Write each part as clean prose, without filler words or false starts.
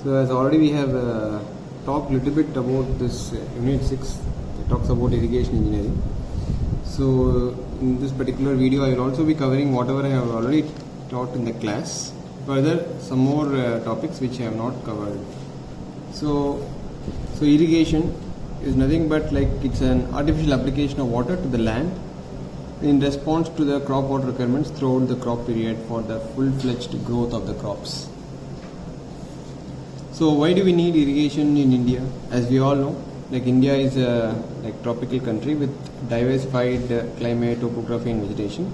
So as already we have talked a little bit about this unit 6 that talks about irrigation engineering. So in this particular video I will also be covering whatever I have already taught in the class. Further some more topics which I have not covered. So irrigation is nothing but like it's an artificial application of water to the land in response to the crop water requirements throughout the crop period for the full-fledged growth of the crops. So why do we need irrigation in India? As we all know, like India is a tropical country with diversified climate, topography and vegetation.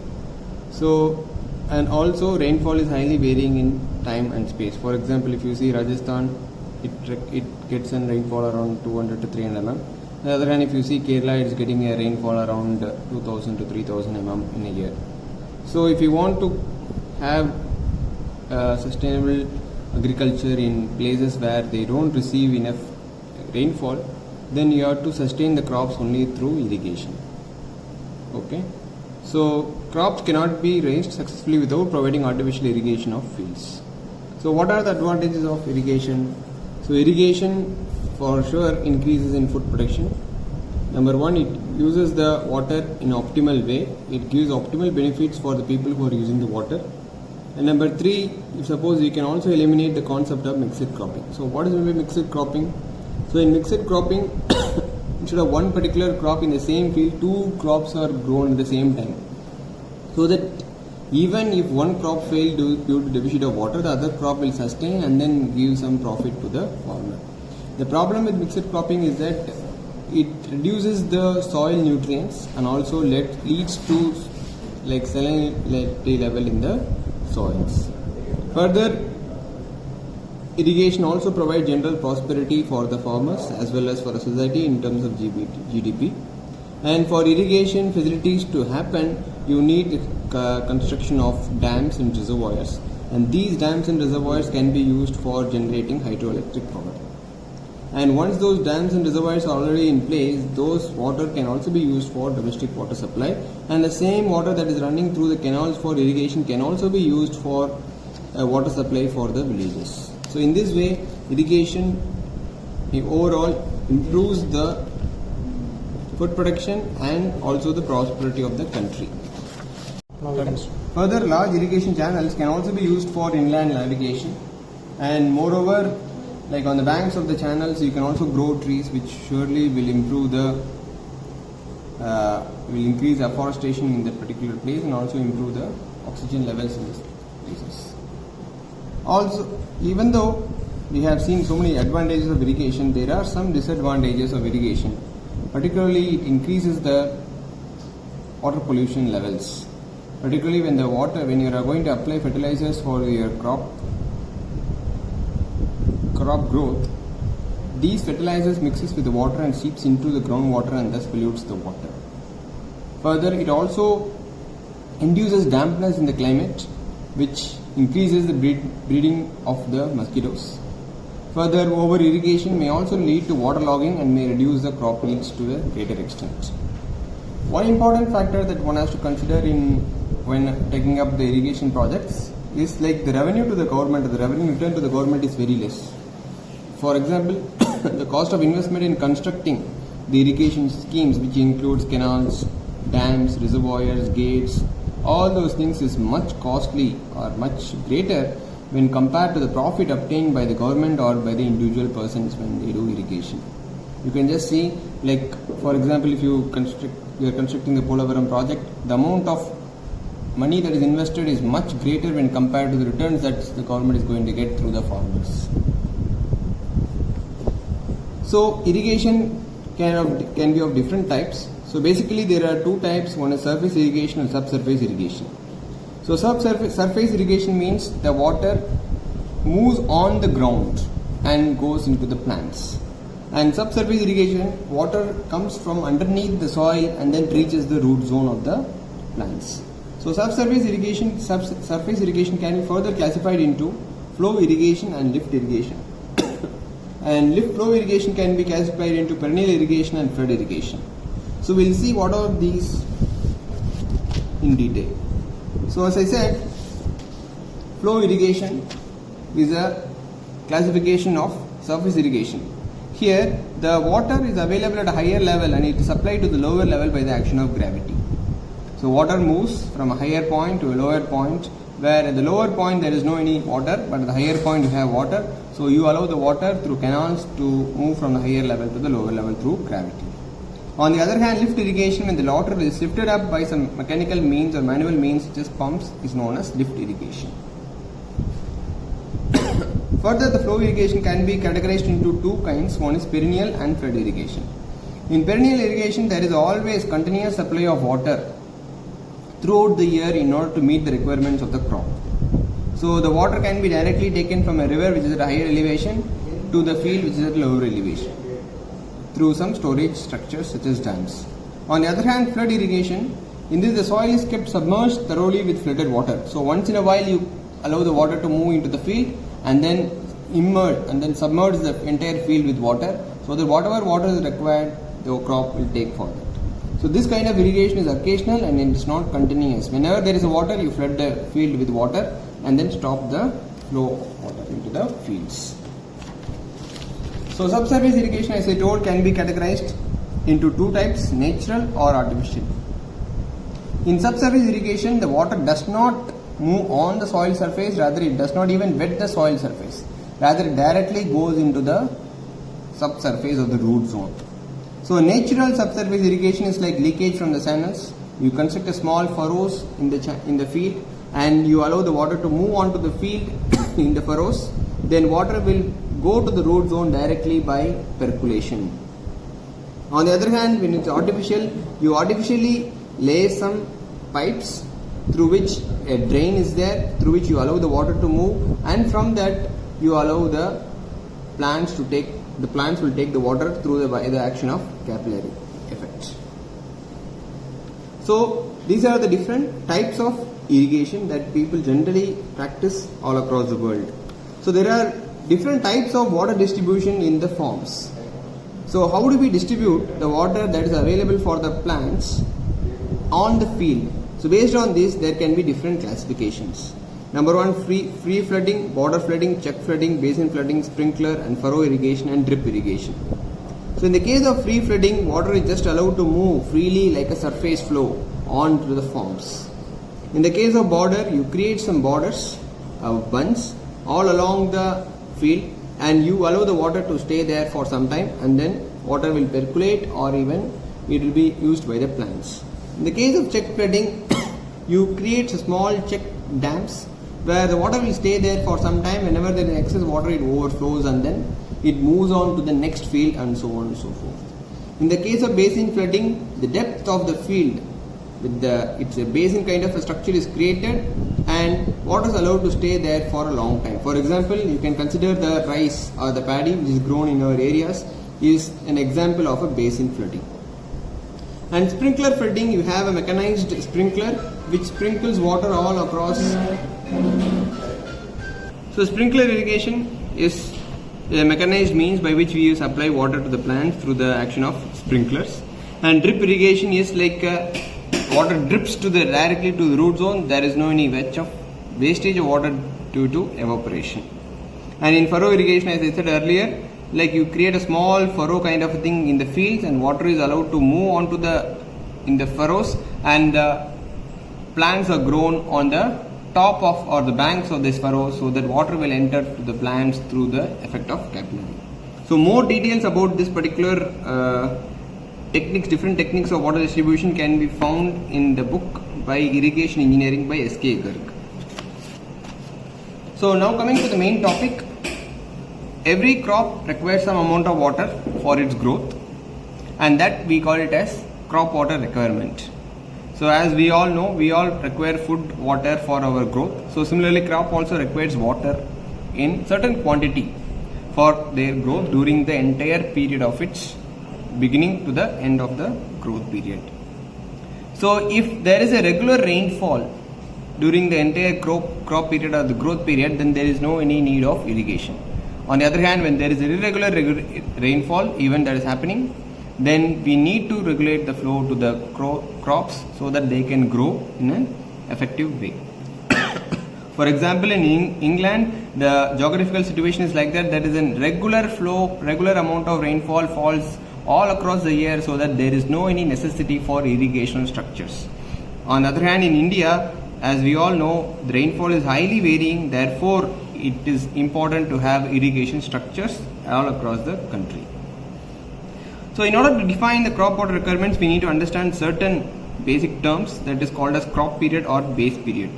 So and also rainfall is highly varying in time and space. For example, if you see Rajasthan, it gets a rainfall around 200 to 300 mm. On the other hand, if you see Kerala, it's getting a rainfall around 2000 to 3000 mm in a year. So if you want to have sustainable agriculture in places where they don't receive enough rainfall, then you have to sustain the crops only through irrigation. Okay, so crops cannot be raised successfully without providing artificial irrigation of fields. So what are the advantages of irrigation? So irrigation for sure increases in food production. Number one, it uses the water in optimal way. It gives optimal benefits for the people who are using the water. And number three, if suppose you can also eliminate the concept of mixed cropping. So what is mixed cropping? So in mixed cropping, instead of one particular crop in the same field, two crops are grown at the same time. So that even if one crop failed due to deficit of water, the other crop will sustain and then give some profit to the farmer. The problem with mixed cropping is that it reduces the soil nutrients and also leads to like salinity level in the soils. Further, irrigation also provides general prosperity for the farmers as well as for the society in terms of GDP. And for irrigation facilities to happen, you need construction of dams and reservoirs. And these dams and reservoirs can be used for generating hydroelectric power. And once those dams and reservoirs are already in place, those water can also be used for domestic water supply. And the same water that is running through the canals for irrigation can also be used for water supply for the villages. So in this way, irrigation overall improves the food production and also the prosperity of the country. Further, large irrigation channels can also be used for inland navigation, and moreover, like on the banks of the channels, you can also grow trees, which surely will improve will increase afforestation in that particular place and also improve the oxygen levels in these places. Also, even though we have seen so many advantages of irrigation, there are some disadvantages of irrigation. Particularly, it increases the water pollution levels. Particularly when you are going to apply fertilizers for your crop growth, these fertilizers mixes with the water and seeps into the groundwater and thus pollutes the water. Further, it also induces dampness in the climate, which increases the breeding of the mosquitoes. Further, over irrigation may also lead to waterlogging and may reduce the crop yields to a greater extent. One important factor that one has to consider when taking up the irrigation projects is like the revenue to the government, the revenue return to the government is very less. For example, the cost of investment in constructing the irrigation schemes, which includes canals, dams, reservoirs, gates, all those things is much costly or much greater when compared to the profit obtained by the government or by the individual persons when they do irrigation. You can just see, like for example, if you are constructing the Polavaram project, the amount of money that is invested is much greater when compared to the returns that the government is going to get through the farmers. So irrigation can be of different types. So basically there are two types, one is surface irrigation and subsurface irrigation. So surface irrigation means the water moves on the ground and goes into the plants. And subsurface irrigation, water comes from underneath the soil and then reaches the root zone of the plants. So surface irrigation can be further classified into flow irrigation and lift irrigation. And lift flow irrigation can be classified into perennial irrigation and flood irrigation. So we'll see what are these in detail. So as I said, flow irrigation is a classification of surface irrigation. Here, the water is available at a higher level and it is supplied to the lower level by the action of gravity. So water moves from a higher point to a lower point, where at the lower point there is no any water, but at the higher point you have water. So you allow the water through canals to move from the higher level to the lower level through gravity. On the other hand, lift irrigation, when the water is lifted up by some mechanical means or manual means such as pumps, is known as lift irrigation. Further, the flow irrigation can be categorized into two kinds. One is perennial and flood irrigation. In perennial irrigation, there is always continuous supply of water throughout the year in order to meet the requirements of the crop. So the water can be directly taken from a river which is at a higher elevation to the field which is at lower elevation through some storage structures such as dams. On the other hand, flood irrigation, in this the soil is kept submerged thoroughly with flooded water. So once in a while you allow the water to move into the field and then immerse and then submerge the entire field with water, so that whatever water is required, the crop will take for that. So this kind of irrigation is occasional and it is not continuous. Whenever there is a water, you flood the field with water and then stop the flow of water into the fields. So subsurface irrigation, as I told, can be categorized into two types, natural or artificial. In subsurface irrigation, the water does not move on the soil surface, rather it does not even wet the soil surface. Rather it directly goes into the subsurface of the root zone. So natural subsurface irrigation is like leakage from the channels. You construct a small furrows in the field and you allow the water to move on to the field in the furrows. Then water will go to the root zone directly by percolation. On the other hand, when it's artificial, you artificially lay some pipes through which a drain is there, through which you allow the water to move, and from that you allow the plants will take the water through the action of capillary effect. So these are the different types of irrigation that people generally practice all across the world. So there are different types of water distribution in the farms. So how do we distribute the water that is available for the plants on the field? So based on this, there can be different classifications. Number one, free flooding, border flooding, check flooding, basin flooding, sprinkler and furrow irrigation and drip irrigation. So in the case of free flooding, water is just allowed to move freely like a surface flow onto the farms. In the case of border, you create some borders, bunds all along the field and you allow the water to stay there for some time and then water will percolate or even it will be used by the plants. In the case of check flooding, you create small check dams where the water will stay there for some time. Whenever there is excess water, it overflows and then it moves on to the next field and so on and so forth. In the case of basin flooding, the depth of the field it's a basin kind of a structure is created and water is allowed to stay there for a long time. For example, you can consider the rice or the paddy which is grown in our areas is an example of a basin flooding. And sprinkler flooding, you have a mechanized sprinkler which sprinkles water all across. So sprinkler irrigation is a mechanized means by which we supply water to the plants through the action of sprinklers. And drip irrigation is like water drips directly to the root zone. There is no any wastage of water due to evaporation. And in furrow irrigation, as I said earlier, like you create a small furrow kind of a thing in the fields and water is allowed to move onto in the furrows and the plants are grown on the top of or the banks of this furrow so that water will enter to the plants through the effect of capillary. So more details about this particular different techniques of water distribution can be found in the book by Irrigation Engineering by S.K. Garg. So now coming to the main topic, every crop requires some amount of water for its growth and that we call it as crop water requirement. So as we all know, we all require food, water for our growth. So similarly, crop also requires water in certain quantity for their growth during the entire period of its beginning to the end of the growth period. So if there is a regular rainfall during the entire crop period or the growth period, then there is no any need of irrigation. On the other hand, when there is irregular rainfall even that is happening, then we need to regulate the flow to the crops so that they can grow in an effective way. For example, in England, the geographical situation is like that. There is a regular flow, regular amount of rainfall falls all across the year, so that there is no any necessity for irrigation structures. On the other hand, in India, as we all know, the rainfall is highly varying. Therefore, it is important to have irrigation structures all across the country. So in order to define the crop water requirements, we need to understand certain basic terms that is called as crop period or base period.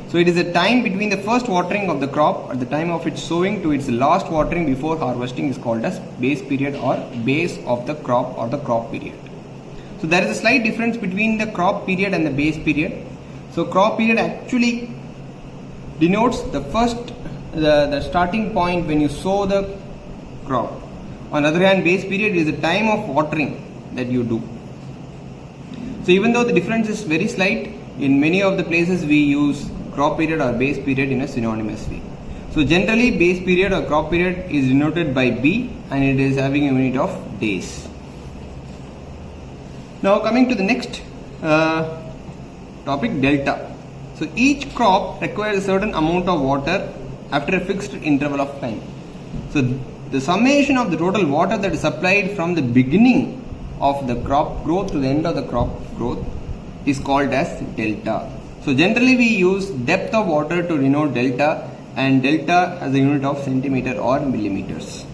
So it is a time between the first watering of the crop at the time of its sowing to its last watering before harvesting is called as base period or base of the crop or the crop period. So there is a slight difference between the crop period and the base period. So crop period actually denotes the starting point when you sow the crop. On the other hand, base period is the time of watering that you do. So even though the difference is very slight, in many of the places we use crop period or base period in a synonymous way. So generally base period or crop period is denoted by B and it is having a unit of days. Now coming to the next topic, delta. So each crop requires a certain amount of water after a fixed interval of time. So the summation of the total water that is supplied from the beginning of the crop growth to the end of the crop growth is called as delta. So generally we use depth of water to denote delta, and delta as a unit of centimeter or millimeters.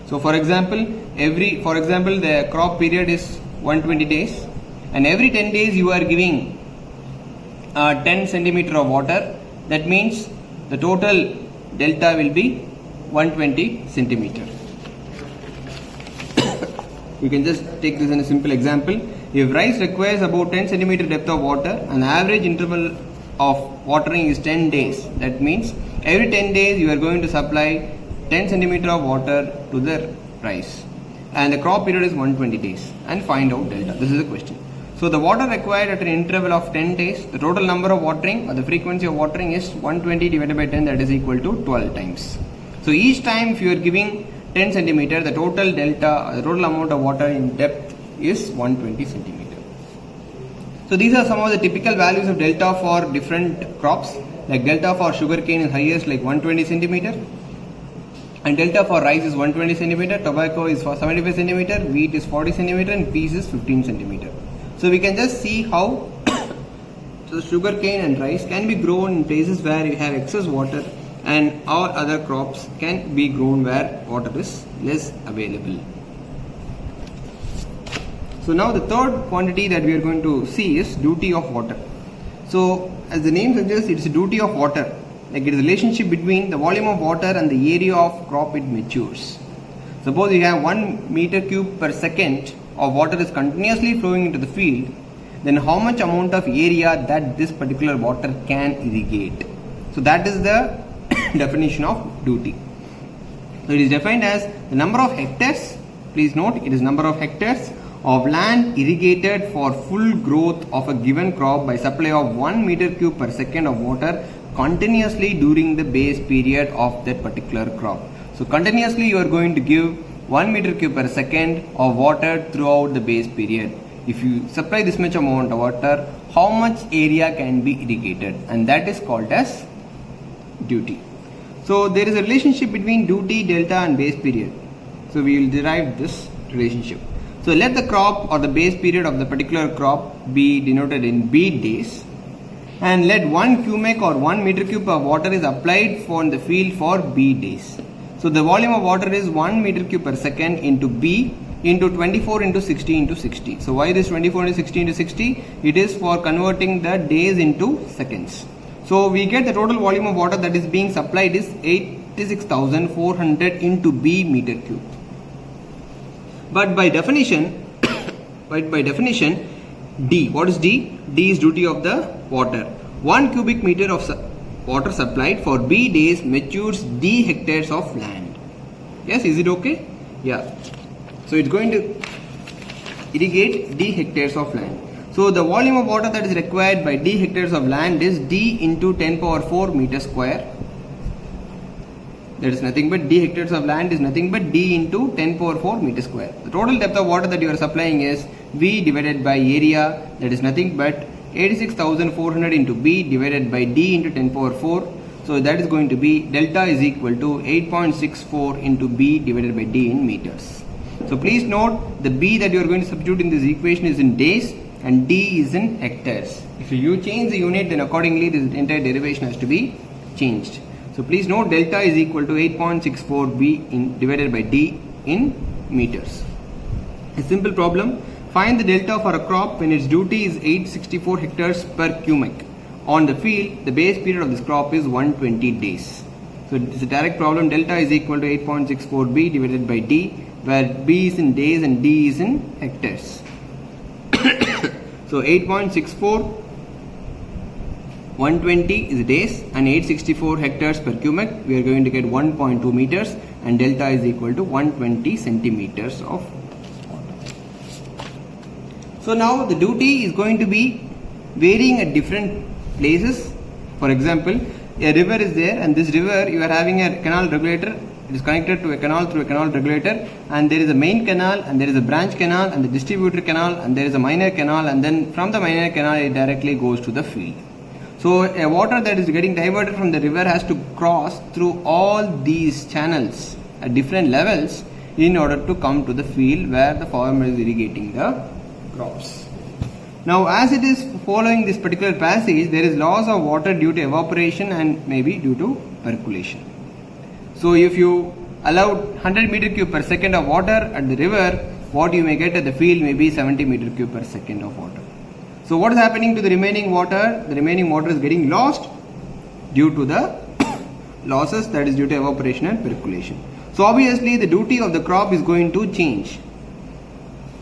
So for example, the crop period is 120 days, and every 10 days you are giving 10 centimeter of water. That means the total delta will be 120 centimeter. You can just take this in a simple example. If rice requires about 10 centimeter depth of water and the average interval of watering is 10 days, that means every 10 days you are going to supply 10 centimeter of water to the rice, and the crop period is 120 days, and find out delta. This is the question. So the water required at an interval of 10 days, the total number of watering or the frequency of watering is 120 divided by 10, that is equal to 12 times. So each time if you are giving 10 centimeter, the total delta, the total amount of water in depth is 120 centimeter. So these are some of the typical values of delta for different crops. Like delta for sugarcane is highest, like 120 centimeter, and delta for rice is 120 centimeter, tobacco is for 75 centimeter, wheat is 40 centimeter, and peas is 15 centimeter. So we can just see how the sugarcane and rice can be grown in places where you have excess water, and all other crops can be grown where water is less available. So now the third quantity that we are going to see is duty of water. So as the name suggests, it's a duty of water, like it is a relationship between the volume of water and the area of crop it matures. Suppose you have 1 meter cube per second of water is continuously flowing into the field, then how much amount of area that this particular water can irrigate. So that is the definition of duty. So it is defined as the number of hectares, please note it is number of hectares of land irrigated for full growth of a given crop by supply of 1 meter cube per second of water continuously during the base period of that particular crop. So continuously you are going to give 1 meter cube per second of water throughout the base period. If you supply this much amount of water, how much area can be irrigated, and that is called as duty. So there is a relationship between duty, delta and base period. So we will derive this relationship. So let the crop or the base period of the particular crop be denoted in B days, and let 1 cubic or 1 meter cube of water is applied for in the field for B days. So the volume of water is 1 meter cube per second into B into 24 into 60 into 60. So why this 24 into 60 into 60? It is for converting the days into seconds. So we get the total volume of water that is being supplied is 86,400 into B meter cube. But by definition, D, what is D? D is duty of the water. 1 cubic meter of water supplied for B days matures D hectares of land. Yes, is it okay? Yeah. So it's going to irrigate D hectares of land. So the volume of water that is required by D hectares of land is D into 10 power 4 meter square. That is nothing but D hectares of land is nothing but D into 10 power 4 meter square. The total depth of water that you are supplying is V divided by area, that is nothing but 86,400 into B divided by D into 10 power 4. So that is going to be delta is equal to 8.64 into B divided by D in meters. So please note the B that you are going to substitute in this equation is in days and D is in hectares. If you change the unit, then accordingly this entire derivation has to be changed. So please note delta is equal to 8.64 B divided by D in meters. A simple problem. Find the delta for a crop when its duty is 864 hectares per cubic. On the field, the base period of this crop is 120 days. So it's a direct problem. Delta is equal to 8.64 B divided by D, where B is in days and D is in hectares. So 8.64, 120 is days and 864 hectares per cubic. We are going to get 1.2 meters and delta is equal to 120 centimeters of water. So now the duty is going to be varying at different places. For example, a river is there and this river you are having a canal regulator. It is connected to a canal through a canal regulator, and there is a main canal and there is a branch canal and the distributor canal and there is a minor canal, and then from the minor canal it directly goes to the field. So a water that is getting diverted from the river has to cross through all these channels at different levels in order to come to the field where the farmer is irrigating the crops. Now as it is following this particular passage, there is loss of water due to evaporation and maybe due to percolation. So if you allow 100 meter cube per second of water at the river, what you may get at the field may be 70 meter cube per second of water. So what is happening to the remaining water? The remaining water is getting lost due to the losses, that is due to evaporation and percolation. So obviously the duty of the crop is going to change.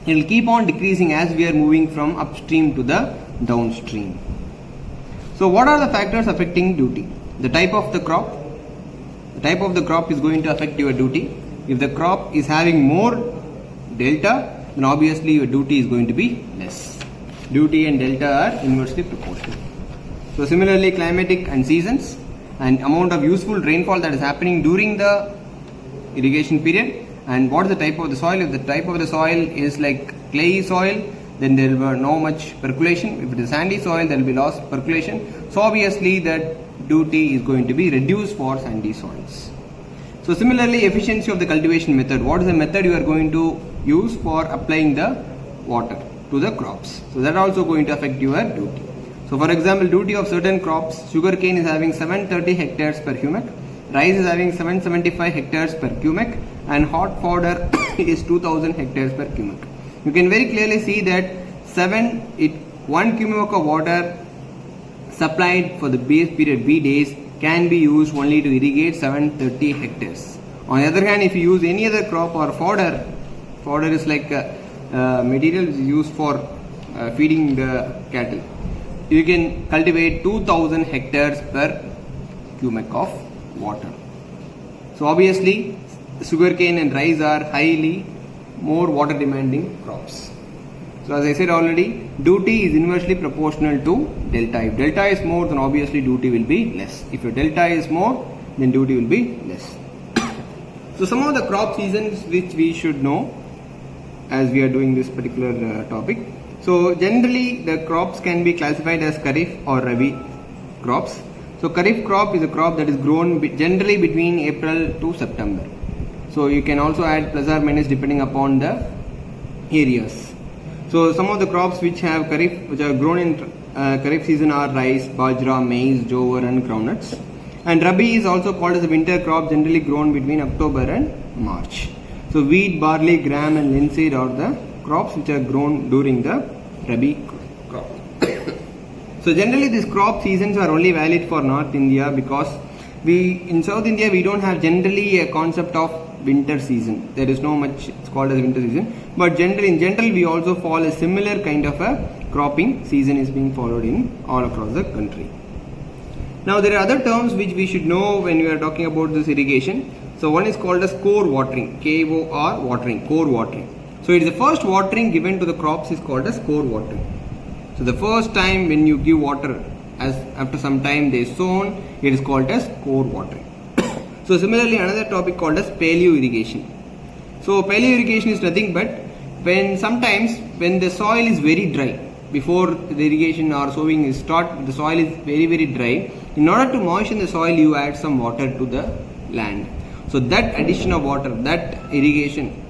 It will keep on decreasing as we are moving from upstream to the downstream. So what are the factors affecting duty? The type of the crop. The type of the crop is going to affect your duty. If the crop is having more delta, then obviously your duty is going to be less. Duty and delta are inversely proportional. So similarly, climatic and seasons and amount of useful rainfall that is happening during the irrigation period, and what is the type of the soil. If the type of the soil is like clayey soil, then there will be no much percolation. If it is sandy soil, there will be loss percolation. So obviously that duty is going to be reduced for sandy soils. So similarly, efficiency of the cultivation method. What is the method you are going to use for applying the water to the crops? So that also going to affect your duty. So for example, duty of certain crops, sugarcane is having 730 hectares per cubic, rice is having 775 hectares per cubic, and hot fodder is 2000 hectares per cubic. You can very clearly see that 1 cubic of water supplied for the base period B days can be used only to irrigate 730 hectares. On the other hand, if you use any other crop or fodder is like material used for feeding the cattle, you can cultivate 2000 hectares per cubic of water. So obviously sugarcane and rice are highly more water demanding crops. So as I said already, duty is inversely proportional to delta. If delta is more, then obviously duty will be less. If your delta is more, then duty will be less. So some of the crop seasons which we should know as we are doing this particular topic. So generally the crops can be classified as Kharif or Rabi crops. So Kharif crop is a crop that is grown generally between April to September. So you can also add plus or minus depending upon the areas. So some of the crops which have Kharif, which are grown in Kharif season are rice, bajra, maize, jowar and groundnuts. And Rabi is also called as a winter crop, generally grown between October and March. So wheat, barley, gram and linseed are the crops which are grown during the Rabi crop. So generally these crop seasons are only valid for North India, because in South India we don't have generally a concept of winter season. There is no much, it's called as winter season, but in general we also follow a similar kind of a cropping season is being followed in all across the country. Now there are other terms which we should know when we are talking about this irrigation. So one is called as core watering, K-O-R watering, core watering. So it is the first watering given to the crops is called as core watering. So the first time when you give water, as after some time they sown, it is called as core watering. So similarly another topic called as paleo irrigation. So paleo irrigation is nothing but sometimes when the soil is very dry, before the irrigation or sowing is start, the soil is very dry, In order to moisten the soil, you add some water to the land. So that addition of water, that irrigation,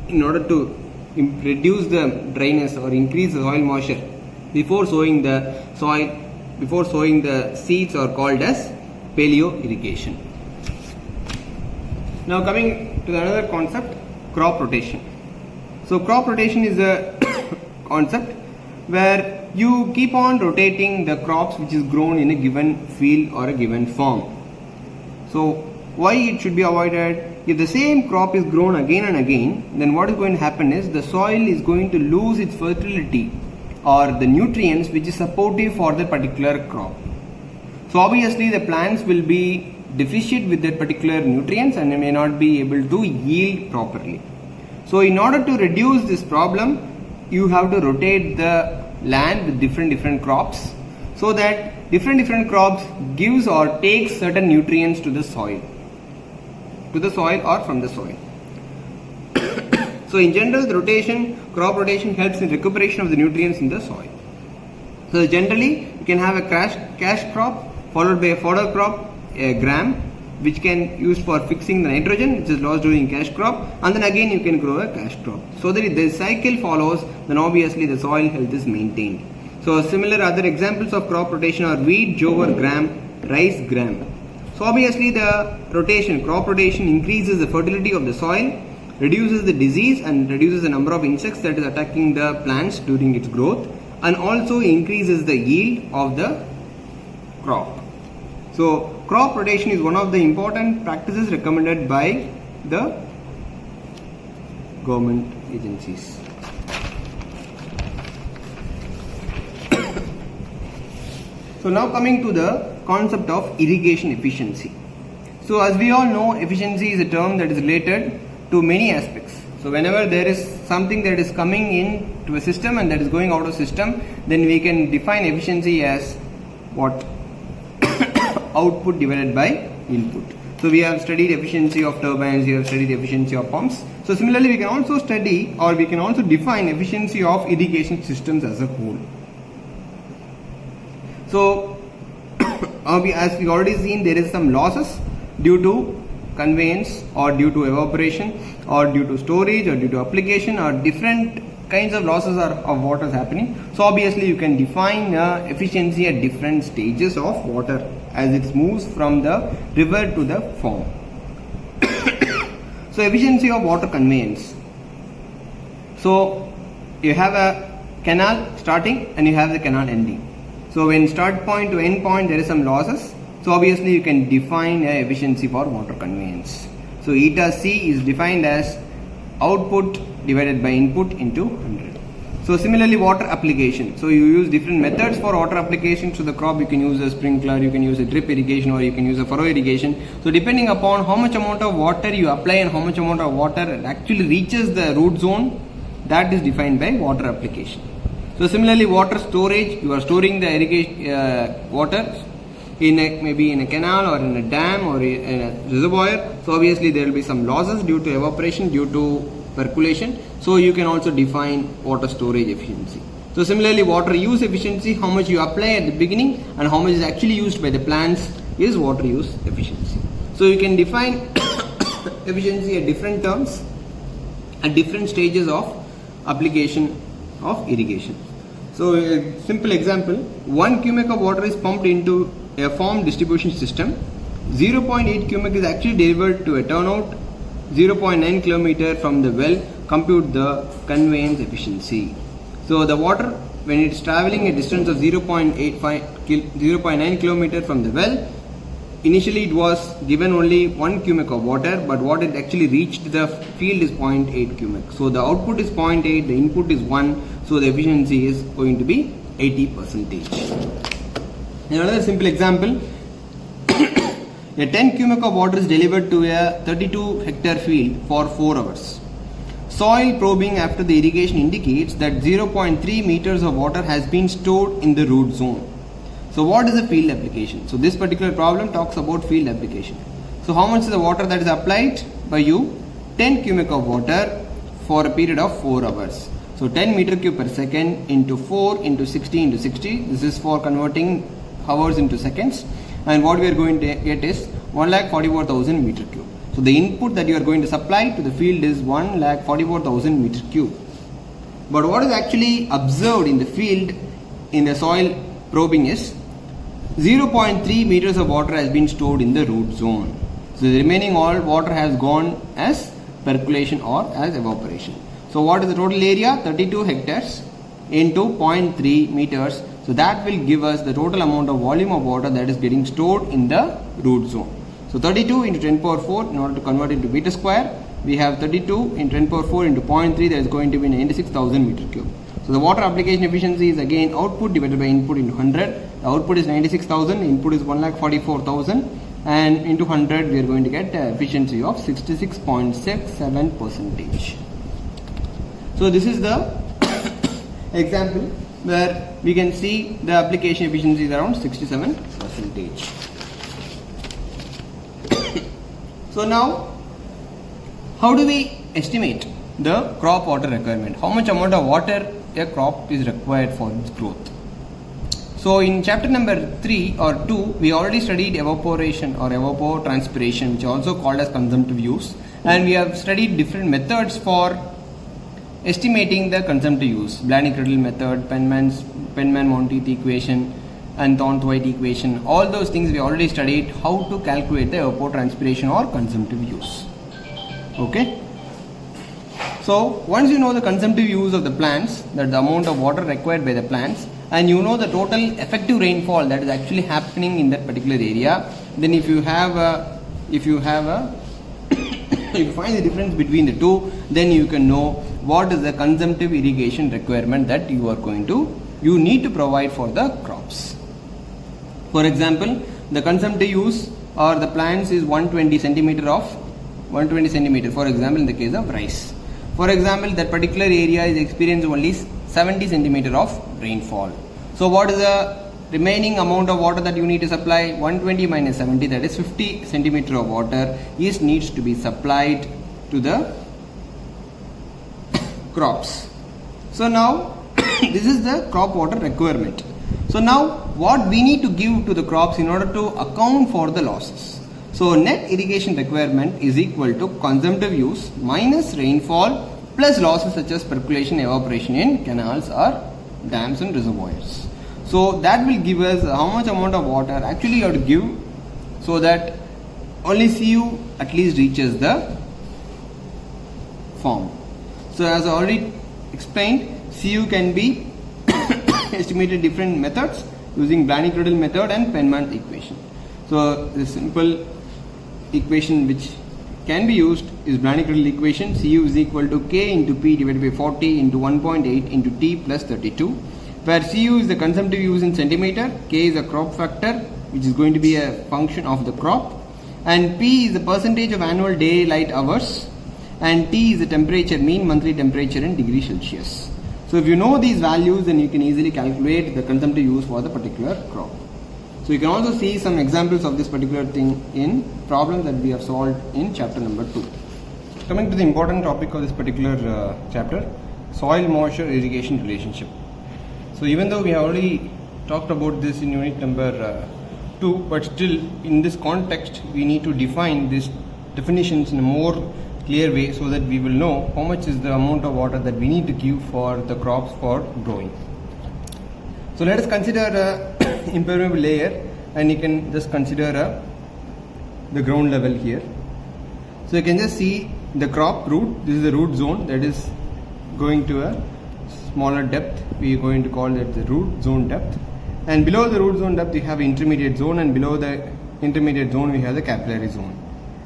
in order to reduce the dryness or increase the soil moisture before sowing the seeds, are called as paleo irrigation. Now coming to another concept, crop rotation. So crop rotation is a concept where you keep on rotating the crops which is grown in a given field or a given farm. So why it should be avoided? If the same crop is grown again and again, then what is going to happen is the soil is going to lose its fertility or the nutrients which is supportive for the particular crop. So obviously the plants will be deficient with that particular nutrients and they may not be able to yield properly. So in order to reduce this problem, you have to rotate the land with different crops, so that different crops gives or takes certain nutrients to the soil or from the soil. So in general, the crop rotation helps in recuperation of the nutrients in the soil. So generally you can have a cash crop followed by a fodder crop, a gram, which can use for fixing the nitrogen which is lost during cash crop, and then again you can grow a cash crop. So that if the cycle follows, then obviously the soil health is maintained. So similar other examples of crop rotation are wheat, jowar, gram, rice, gram. So obviously the crop rotation increases the fertility of the soil, reduces the disease and reduces the number of insects that is attacking the plants during its growth, and also increases the yield of the crop. So crop rotation is one of the important practices recommended by the government agencies. So now coming to the concept of irrigation efficiency. So as we all know, efficiency is a term that is related to many aspects. So whenever there is something that is coming in to a system and that is going out of system, then we can define efficiency as what? Output divided by input. So we have studied efficiency of turbines, we have studied efficiency of pumps. So similarly we can also study, or we can also define efficiency of irrigation systems as a whole. So as we already seen, there is some losses due to conveyance or due to evaporation or due to storage or due to application, or different kinds of losses of water is happening. So obviously you can define efficiency at different stages of water as it moves from the river to the farm. So efficiency of water conveyance. So you have a canal starting and you have the canal ending. So when start point to end point there is some losses. So obviously you can define a efficiency for water conveyance. So eta C is defined as output divided by input into 100. So similarly water application. So you use different methods for water application to the crop. You can use a sprinkler, you can use a drip irrigation, or you can use a furrow irrigation. So depending upon how much amount of water you apply and how much amount of water actually reaches the root zone, that is defined by water application. So similarly water storage, you are storing the irrigation water maybe in a canal or in a dam or in a reservoir. So obviously there will be some losses due to evaporation, due to percolation. So you can also define water storage efficiency. So similarly water use efficiency, how much you apply at the beginning and how much is actually used by the plants, is water use efficiency. So you can define efficiency at different terms at different stages of application of irrigation. So a simple example, 1 cubic of water is pumped into a farm distribution system. 0.8 cubic is actually delivered to a turnout 0.9 kilometer from the well. Compute the conveyance efficiency. So the water, when it's traveling a distance of 0.9 kilometer from the well, initially it was given only 1 cubic of water, but what it actually reached the field is 0.8 cubic. So the output is 0.8, the input is 1, so the efficiency is going to be 80%. Another simple example, a 10 cubic of water is delivered to a 32 hectare field for 4 hours. Soil probing after the irrigation indicates that 0.3 meters of water has been stored in the root zone. So what is the field application? So this particular problem talks about field application. So how much is the water that is applied by you? 10 cubic of water for a period of 4 hours. So 10 meter cube per second into 4 into 60 into 60. This is for converting hours into seconds. and what we are going to get is 1,44,000 meter cube. So the input that you are going to supply to the field is 1,44,000 meter cube. But what is actually observed in the field in the soil probing is 0.3 meters of water has been stored in the root zone. So the remaining all water has gone as percolation or as evaporation. So what is the total area? 32 hectares into 0.3 meters. So that will give us the total amount of volume of water that is getting stored in the root zone. So 32 into 10 power 4, in order to convert it into meter square, we have 32 into 10 power 4 into 0.3, that is going to be 96,000 meter cube. So the water application efficiency is again output divided by input into 100. The output is 96,000, input is 1,44,000, and into 100 we are going to get efficiency of 66.67%. So this is the example where we can see the application efficiency is around 67%. So now, how do we estimate the crop water requirement? How much amount of water a crop is required for its growth? So in chapter number 3 or 2, we already studied evaporation or evapotranspiration, which is also called as consumptive use, and we have studied different methods for estimating the consumptive use. Blaney-Criddle method, Penman-Monteith equation, and Thornthwaite equation. All those things we already studied how to calculate the evapotranspiration or consumptive use. Okay. So once you know the consumptive use of the plants, that the amount of water required by the plants, and you know the total effective rainfall that is actually happening in that particular area, then if you find the difference between the two, then you can know what is the consumptive irrigation requirement that you need to provide for the crops. For example, the consumptive use or the plants is 120 centimeter, for example, in the case of rice. For example, that particular area is experiencing only 70 centimeter of rainfall. So what is the remaining amount of water that you need to supply? 120 minus 70, that is 50 centimeter of water needs to be supplied to the crops. So now this is the crop water requirement. So now what we need to give to the crops in order to account for the losses. So net irrigation requirement is equal to consumptive use minus rainfall plus losses such as percolation, evaporation in canals or dams and reservoirs. So that will give us how much amount of water actually you have to give, so that only CU at least reaches the farm. So as I already explained, CU can be estimated different methods using Blaney-Criddle method and Penman equation. So the simple equation which can be used is Blaney-Criddle equation. CU is equal to K into P divided by 40 into 1.8 into T plus 32, where CU is the consumptive use in centimeter, K is a crop factor which is going to be a function of the crop, and P is the percentage of annual daylight hours, and T is the temperature, mean monthly temperature in degree Celsius. So if you know these values, then you can easily calculate the consumptive use for the particular crop. So you can also see some examples of this particular thing in problems that we have solved in chapter number 2. Coming to the important topic of this particular chapter, soil moisture irrigation relationship. So even though we have already talked about this in unit number 2, but still in this context we need to define these definitions in a more clear way, so that we will know how much is the amount of water that we need to give for the crops for growing. So let us consider a impermeable layer, and you can just consider the ground level here. So you can just see the crop root. This is the root zone that is going to a smaller depth. We are going to call it the root zone depth, and below the root zone depth we have intermediate zone, and below the intermediate zone we have the capillary zone.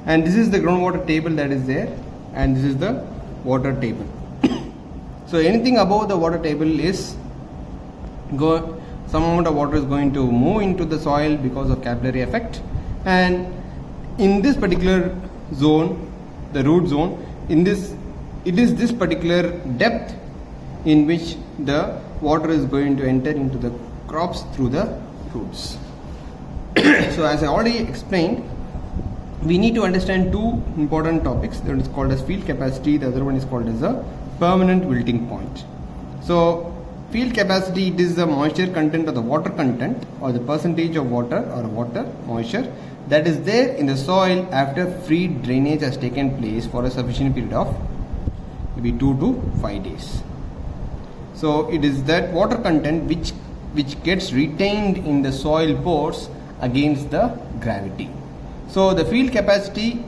And this is the groundwater table that is there, and this is the water table. So anything above the water table is some amount of water is going to move into the soil because of capillary effect, and in this particular zone, the root zone, it is this particular depth in which the water is going to enter into the crops through the roots. So as I already explained, we need to understand two important topics. That is called as field capacity, the other one is called as a permanent wilting point. So field capacity, it is the moisture content or the water content or the percentage of water or water moisture that is there in the soil after free drainage has taken place for a sufficient period of maybe 2 to 5 days. So it is that water content which gets retained in the soil pores against the gravity. So the field capacity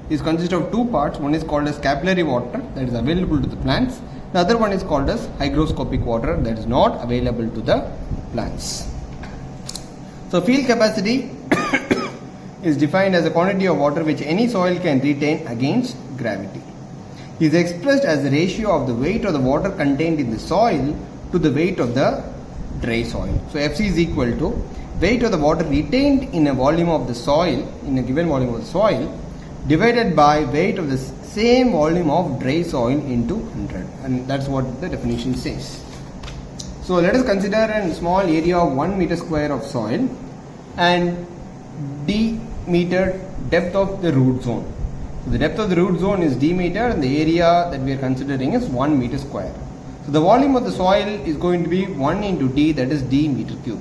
is consist of two parts. One is called as capillary water that is available to the plants. The other one is called as hygroscopic water that is not available to the plants. So field capacity is defined as a quantity of water which any soil can retain against gravity. It is expressed as the ratio of the weight of the water contained in the soil to the weight of the dry soil. So Fc is equal to weight of the water retained in a volume of the soil, in a given volume of the soil, divided by weight of the same volume of dry soil into 100, and that's what the definition says. So let us consider a small area of 1 meter square of soil and d meter depth of the root zone. So the depth of the root zone is d meter and the area that we are considering is 1 meter square. So the volume of the soil is going to be 1 into d, that is d meter cube.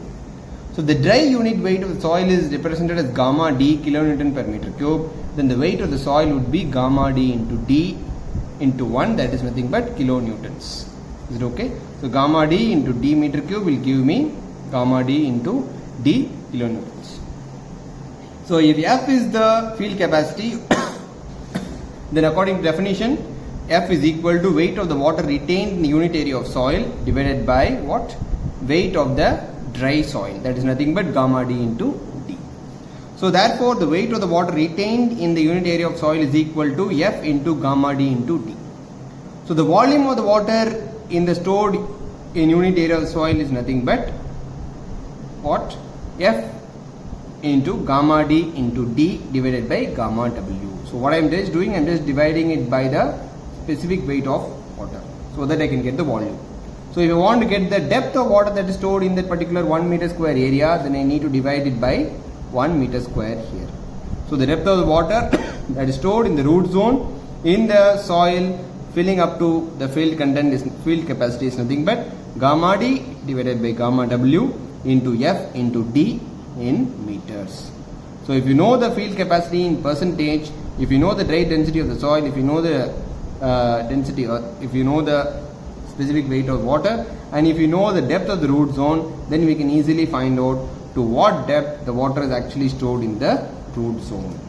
So the dry unit weight of the soil is represented as gamma d kilonewton per meter cube. Then the weight of the soil would be gamma d into 1, that is nothing but kilonewtons. Is it okay? So gamma d into d meter cube will give me gamma d into d kilonewtons. So if F is the field capacity, then according to definition, F is equal to weight of the water retained in the unit area of soil divided by what? Weight of the dry soil, that is nothing but gamma d into d. So therefore the weight of the water retained in the unit area of soil is equal to F into gamma d into d. So the volume of the water in the stored in unit area of the soil is nothing but what? F into gamma d into d divided by gamma w. So what I am just doing, I am just dividing it by the specific weight of water so that I can get the volume. So if I want to get the depth of water that is stored in that particular 1 meter square area, then I need to divide it by 1 meter square here. So the depth of the water that is stored in the root zone in the soil filling up to the field content is field capacity is nothing but gamma d divided by gamma w into F into d in meters. So if you know the field capacity in percentage, if you know the dry density of the soil, if you know the density, or if you know the specific weight of water, and if you know the depth of the root zone, then we can easily find out to what depth the water is actually stored in the root zone.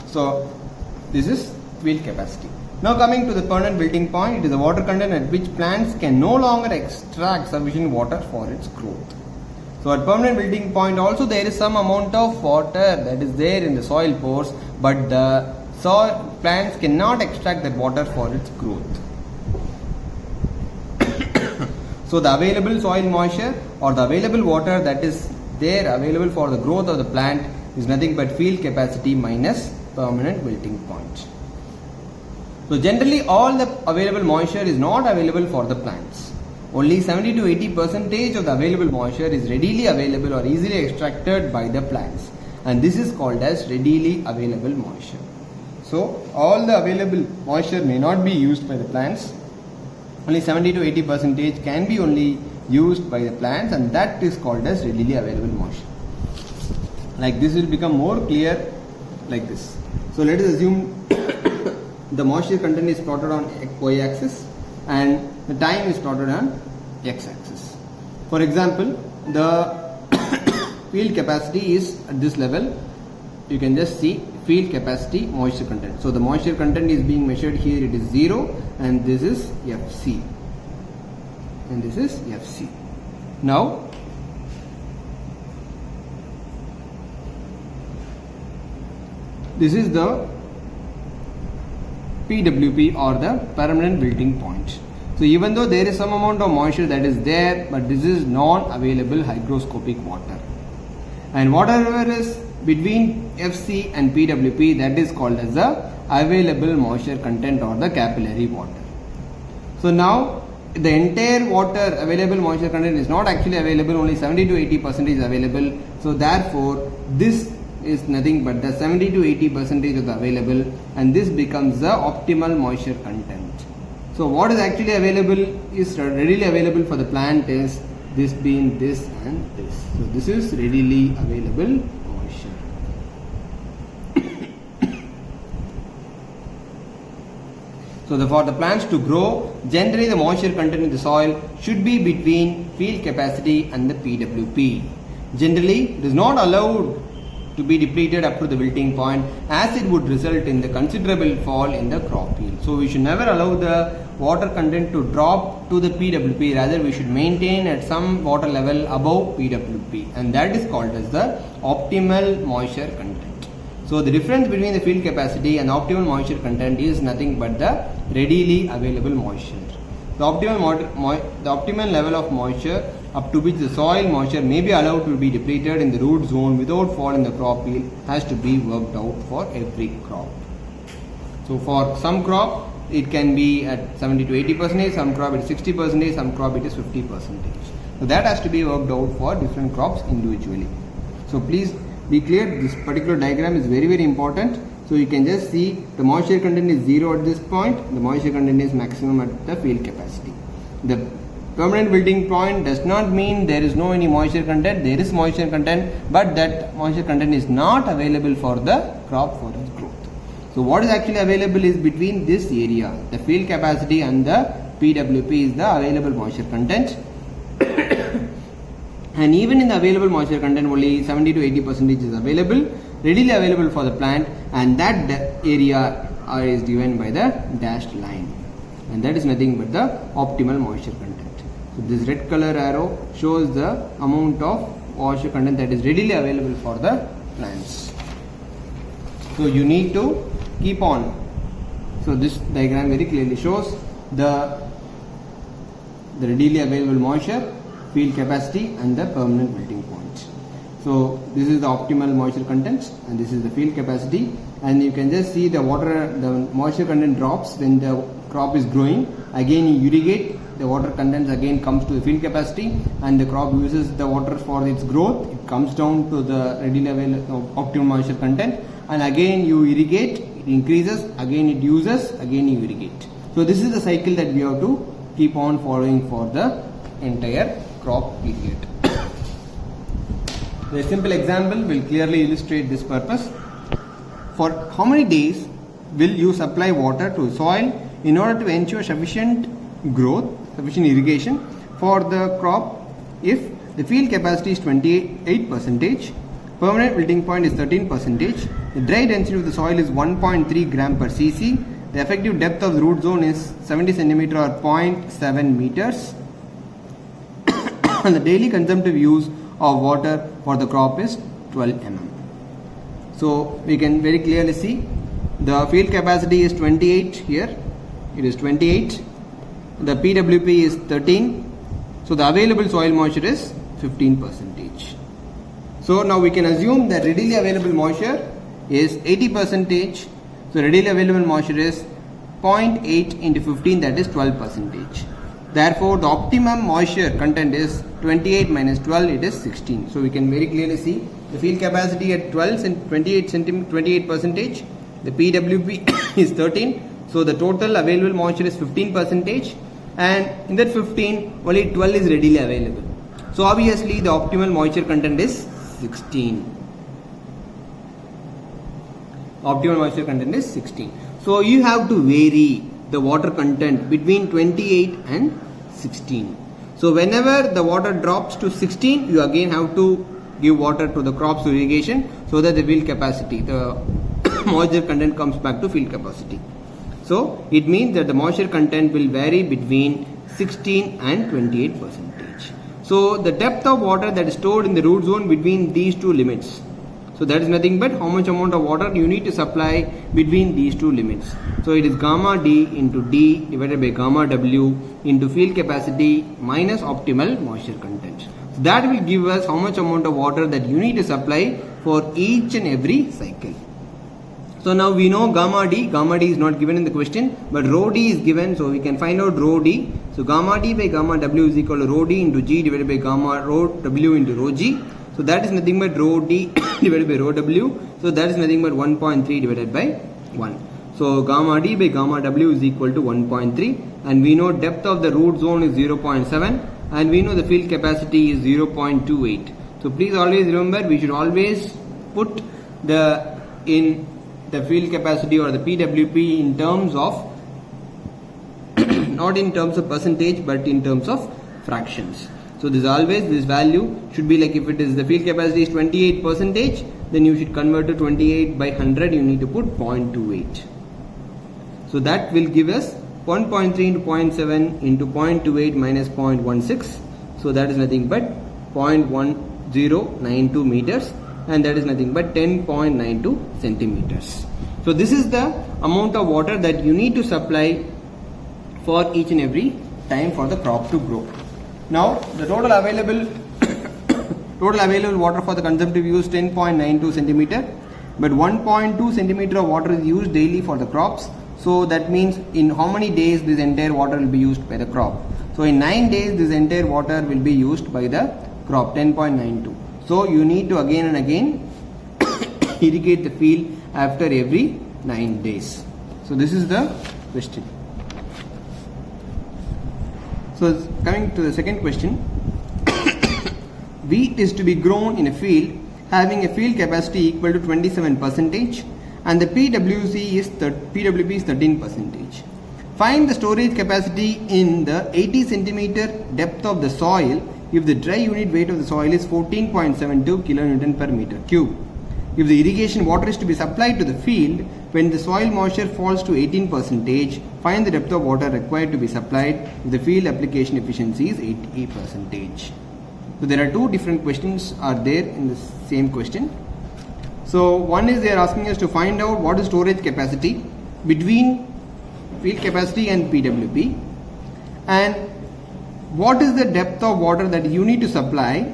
So this is field capacity. Now coming to the permanent wilting point, it is the water content at which plants can no longer extract sufficient water for its growth. So at permanent wilting point also there is some amount of water that is there in the soil pores, but the soil plants cannot extract that water for its growth. So the available soil moisture or the available water that is there available for the growth of the plant is nothing but field capacity minus permanent wilting point. So generally all the available moisture is not available for the plants. Only 70 to 80% of the available moisture is readily available or easily extracted by the plants, and this is called as readily available moisture. So all the available moisture may not be used by the plants. Only 70 to 80% can be only used by the plants, and that is called as readily available moisture. Like this will become more clear like this. So let us assume the moisture content is plotted on y-axis and the time is plotted on x-axis. For example, the field capacity is at this level. You can just see field capacity moisture content. So the moisture content is being measured here, it is 0, and this is Fc, and this is Fc. Now this is the PWP or the permanent wilting point. So even though there is some amount of moisture that is there, but this is non-available hygroscopic water, and whatever is between Fc and PWP, that is called as the available moisture content or the capillary water. So now the entire water available moisture content is not actually available, only 70 to 80% is available. So therefore this is nothing but the 70 to 80% of the available, and this becomes the optimal moisture content. So what is actually available is readily available for the plant is this being this and this. So this is readily available moisture. So for the plants to grow, generally the moisture content in the soil should be between field capacity and the PWP. Generally, it is not allowed to be depleted up to the wilting point, as it would result in the considerable fall in the crop yield. So we should never allow the water content to drop to the PWP, rather we should maintain at some water level above PWP, and that is called as the optimal moisture content. So the difference between the field capacity and the optimal moisture content is nothing but the readily available moisture. The optimal level of moisture up to which the soil moisture may be allowed to be depleted in the root zone without fall in the crop yield has to be worked out for every crop. So for some crop it can be at 70 to 80%, some crop it is 60%, some crop it is 50%. So that has to be worked out for different crops individually. So please be clear, this particular diagram is very important. So you can just see the moisture content is 0 at this point, the moisture content is maximum at the field capacity. The permanent wilting point does not mean there is no any moisture content, there is moisture content, but that moisture content is not available for the crop for its growth. So what is actually available is between this area, the field capacity and the PWP is the available moisture content. And even in the available moisture content, only 70 to 80% is available, readily available for the plant, and that area is given by the dashed line, and that is nothing but the optimal moisture content. So this red color arrow shows the amount of moisture content that is readily available for the plants. So you need to keep on. So this diagram very clearly shows the readily available moisture, field capacity and the permanent wilting point. So this is the optimal moisture content and this is the field capacity, and you can just see the moisture content drops when the crop is growing. Again you irrigate, the water content again comes to the field capacity, and the crop uses the water for its growth. It comes down to the readily available optimal moisture content, and again you irrigate, it increases, again it uses, again you irrigate. So this is the cycle that we have to keep on following for the entire crop period. The simple example will clearly illustrate this purpose. For how many days will you supply water to soil in order to ensure sufficient growth, sufficient irrigation for the crop if the field capacity is 28%, permanent wilting point is 13%, the dry density of the soil is 1.3 gram per cc, the effective depth of the root zone is 70 cm or 0.7 meters, and the daily consumptive use of water for the crop is 12 mm. So we can very clearly see the field capacity is 28 here, it is 28, the PWP is 13, so the available soil moisture is 15%. So now we can assume that readily available moisture is 80%, so readily available moisture is 0.8 into 15, that is 12%. Therefore the optimum moisture content is 28 minus 12, it is 16. So we can very clearly see the field capacity at 28%, the PWP is 13, so the total available moisture is 15%, and in that 15 only 12 is readily available. So obviously the optimal moisture content is 16. Optimal moisture content is 16. So you have to vary the water content between 28 and 16. So whenever the water drops to 16, you again have to give water to the crops irrigation, so that the field capacity, the moisture content comes back to field capacity. So it means that the moisture content will vary between 16 and 28%. So the depth of water that is stored in the root zone between these two limits. So that is nothing but how much amount of water you need to supply between these two limits. So it is gamma D into D divided by gamma W into field capacity minus optimal moisture content. So that will give us how much amount of water that you need to supply for each and every cycle. So now we know gamma D is not given in the question, but rho D is given, so we can find out rho D. So gamma D by gamma W is equal to rho D into G divided by gamma rho W into rho G. So that is nothing but rho D divided by rho W. So that is nothing but 1.3 divided by 1. So gamma D by gamma W is equal to 1.3, and we know depth of the root zone is 0.7, and we know the field capacity is 0.28. So please always remember, we should always put the field capacity or the PWP in terms of not in terms of percentage but in terms of fractions. So this value should be like, if it is the field capacity is 28%, then you should convert to 28 by 100, you need to put 0.28. So that will give us 1.3 into 0.7 into 0.28 minus 0.16. So that is nothing but 0.1092 meters, and that is nothing but 10.92 centimeters. So this is the amount of water that you need to supply for each and every time for the crop to grow. Now the total available water for the consumptive use 10.92 centimeter, but 1.2 centimeter of water is used daily for the crops. So that means in how many days this entire water will be used by the crop? So in 9 days this entire water will be used by the crop, 10.92. So you need to again and again irrigate the field after every 9 days. So this is the question. So coming to the second question, wheat is to be grown in a field having a field capacity equal to 27% and the PWP is 13%. Find the storage capacity in the 80 centimeter depth of the soil if the dry unit weight of the soil is 14.72 kilonewton per meter cube. If the irrigation water is to be supplied to the field when the soil moisture falls to 18%, find the depth of water required to be supplied if the field application efficiency is 80%. So there are two different questions are there in the same question. So one is they are asking us to find out what is storage capacity between field capacity and PWP, and what is the depth of water that you need to supply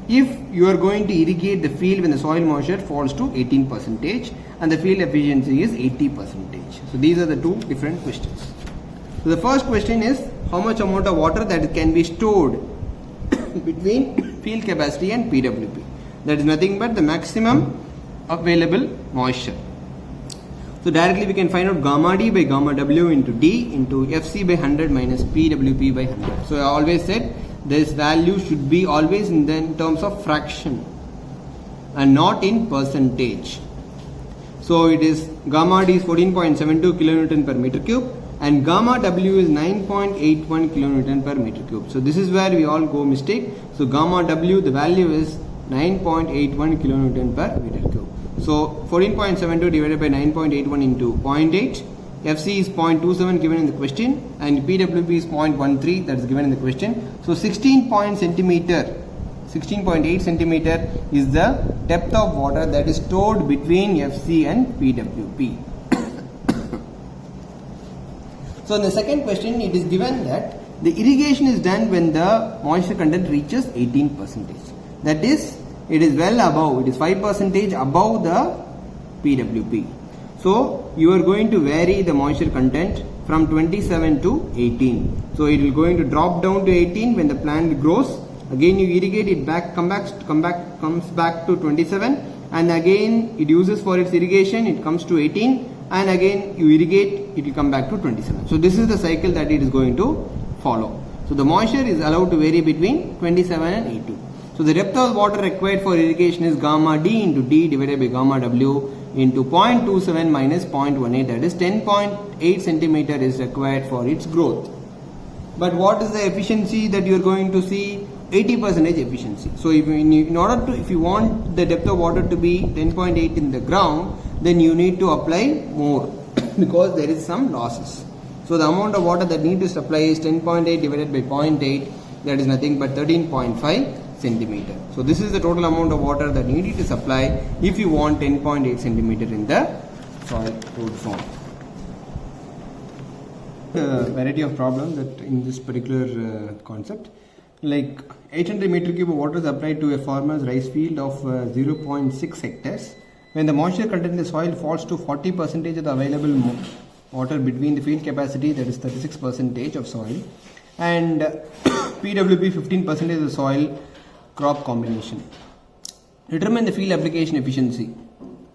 if you are going to irrigate the field when the soil moisture falls to 18% and the field efficiency is 80%. So these are the two different questions. So the first question is how much amount of water that can be stored between field capacity and PWP. That is nothing but the maximum available moisture. So directly we can find out gamma D by gamma W into D into FC by 100 minus PWP by 100. So I always said this value should be always in terms of fraction and not in percentage. So it is gamma D is 14.72 kilonewton per meter cube and gamma W is 9.81 kilonewton per meter cube. So this is where we all go mistake. So gamma W, the value is 9.81 kilonewton per meter cube. So 14.72 divided by 9.81 into 0.8. FC is 0.27 given in the question and PWP is 0.13 that is given in the question. So 16.8 centimeter is the depth of water that is stored between FC and PWP. So in the second question it is given that the irrigation is done when the moisture content reaches 18%. That is, it is well above, it is 5% above the PWP. So you are going to vary the moisture content from 27 to 18. So it will going to drop down to 18 when the plant grows. Again you irrigate it back, comes back to 27, and again it uses for its irrigation, it comes to 18, and again you irrigate, it will come back to 27. So this is the cycle that it is going to follow. So the moisture is allowed to vary between 27 and 18. So the depth of water required for irrigation is gamma D into D divided by gamma W into 0.27 minus 0.18, that is 10.8 centimeter is required for its growth. But what is the efficiency that you are going to see? 80% efficiency. So if you want the depth of water to be 10.8 in the ground, then you need to apply more because there is some losses. So the amount of water that need to supply is 10.8 divided by 0.8, that is nothing but 13.5 centimeter. So this is the total amount of water that you need to supply if you want 10.8 centimeter in the soil root form. A variety of problems that in this particular concept, like 800 meter cube of water is applied to a farmer's rice field of 0.6 hectares. When the moisture content in the soil falls to 40% of the available water between the field capacity, that is 36% of soil, and PWP 15% of the soil crop combination. Determine the field application efficiency.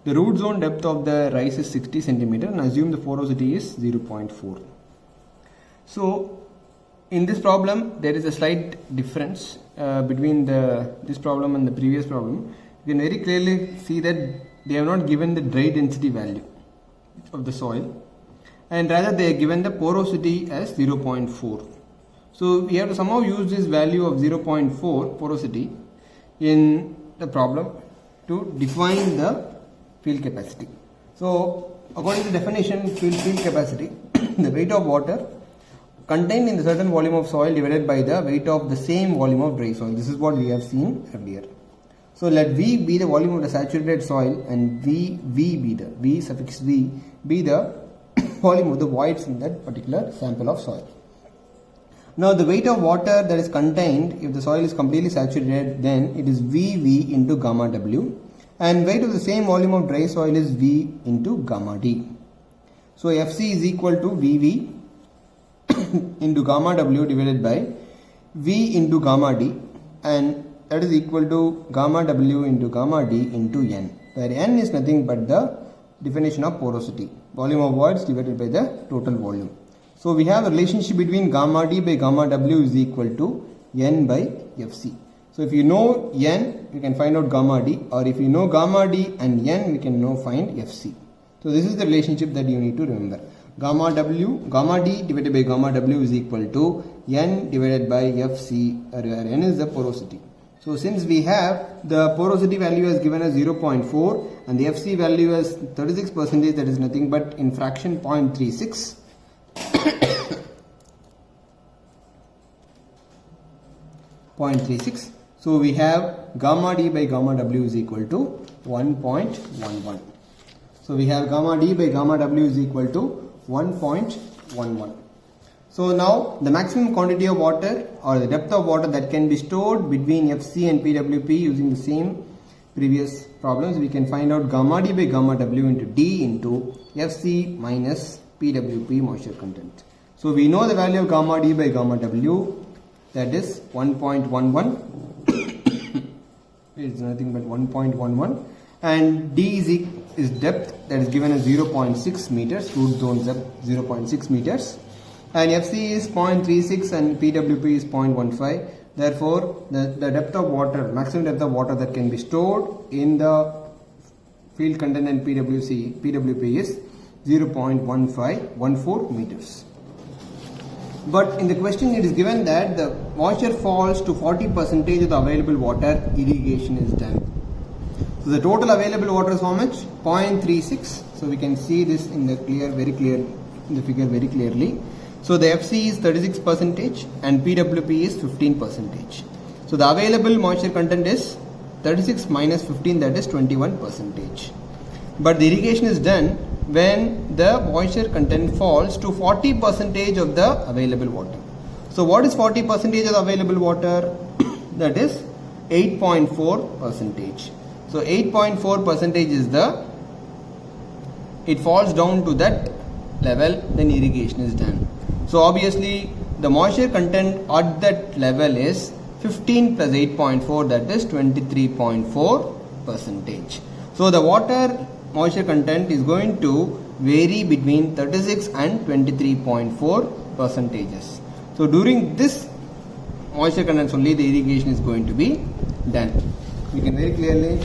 The root zone depth of the rice is 60 centimeter and assume the porosity is 0.4. So in this problem there is a slight difference between this problem and the previous problem. You can very clearly see that they have not given the dry density value of the soil, and rather they are given the porosity as 0.4. So we have to somehow use this value of 0.4 porosity in the problem to define the field capacity. So according to the definition, field capacity, the weight of water contained in the certain volume of soil divided by the weight of the same volume of dry soil. This is what we have seen earlier. So let V be the volume of the saturated soil and V suffix V be the volume of the voids in that particular sample of soil. Now the weight of water that is contained, if the soil is completely saturated, then it is VV into gamma W, and weight of the same volume of dry soil is V into gamma D. So FC is equal to VV into gamma W divided by V into gamma D, and that is equal to gamma W into gamma D into N, where N is nothing but the definition of porosity, volume of voids divided by the total volume. So we have a relationship between gamma D by gamma W is equal to N by Fc. So if you know N, you can find out gamma D, or if you know gamma D and N, we can now find Fc. So this is the relationship that you need to remember. Gamma D divided by gamma W is equal to N divided by Fc, where N is the porosity. So since we have the porosity value as given as 0.4 and the Fc value as 36%, that is nothing but in fraction 0.36. 0.36. So we have gamma D by gamma W is equal to 1.11. So we have gamma D by gamma W is equal to 1.11. So now the maximum quantity of water or the depth of water that can be stored between Fc and PWP using the same previous problems, we can find out gamma D by gamma W into D into Fc minus PWP moisture content. So we know the value of gamma D by gamma W, that is 1.11. It is nothing but 1.11, and D is depth, that is given as 0.6 meters, root zone depth 0.6 meters, and Fc is 0.36 and PWP is 0.15. Therefore the depth of water, maximum depth of water that can be stored in the field content and PWP is 0.1514 meters. But in the question it is given that the moisture falls to 40% of the available water, irrigation is done. So the total available water is how much? 0.36. So we can see this in the figure very clearly. So the Fc is 36% and PWP is 15%. So the available moisture content is 36 minus 15, that is 21%. But the irrigation is done when the moisture content falls to 40% of the available water. So what is 40% of the available water? That is 8.4%. So 8.4% is it falls down to that level, then irrigation is done. So obviously the moisture content at that level is 15 plus 8.4, that is 23.4%. So the water moisture content is going to vary between 36 and 23.4%. So during this moisture content only the irrigation is going to be done. You can very clearly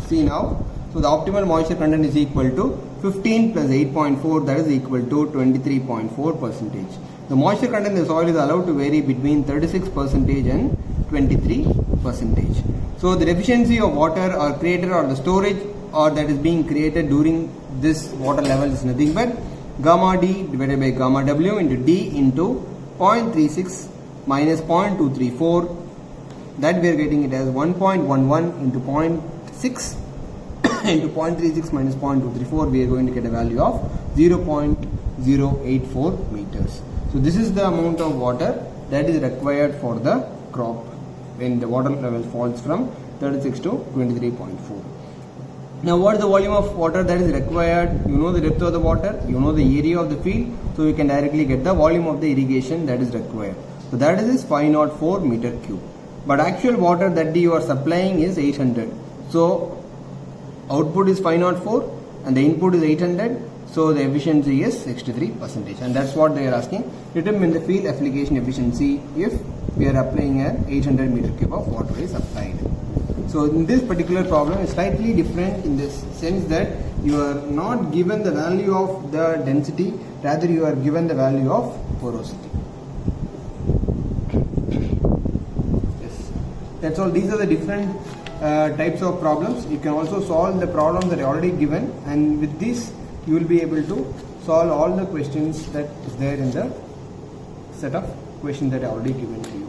see now. So the optimal moisture content is equal to 15 plus 8.4, that is equal to 23.4%. The moisture content in the soil is allowed to vary between 36% and 23%. So the deficiency of water or created or the storage or that is being created during this water level is nothing but gamma D divided by gamma W into D into 0.36 minus 0.234, that we are getting it as 1.11 into 0.6 into 0.36 minus 0.234, we are going to get a value of 0.084 meters. So this is the amount of water that is required for the crop when the water level falls from 36 to 23.4. Now what is the volume of water that is required? You know the depth of the water, you know the area of the field, so you can directly get the volume of the irrigation that is required. So that is 504 meter cube. But actual water that you are supplying is 800. So output is 504 and the input is 800, so the efficiency is 63%, and that's what they are asking. Determine the field application efficiency if we are applying an 800 meter cube of water is applied. So in this particular problem is slightly different in this sense that you are not given the value of the density, rather you are given the value of porosity. Yes, that's all. These are the different types of problems. You can also solve the problems that are already given, and with this you will be able to solve all the questions that is there in the set of questions that are already given to you.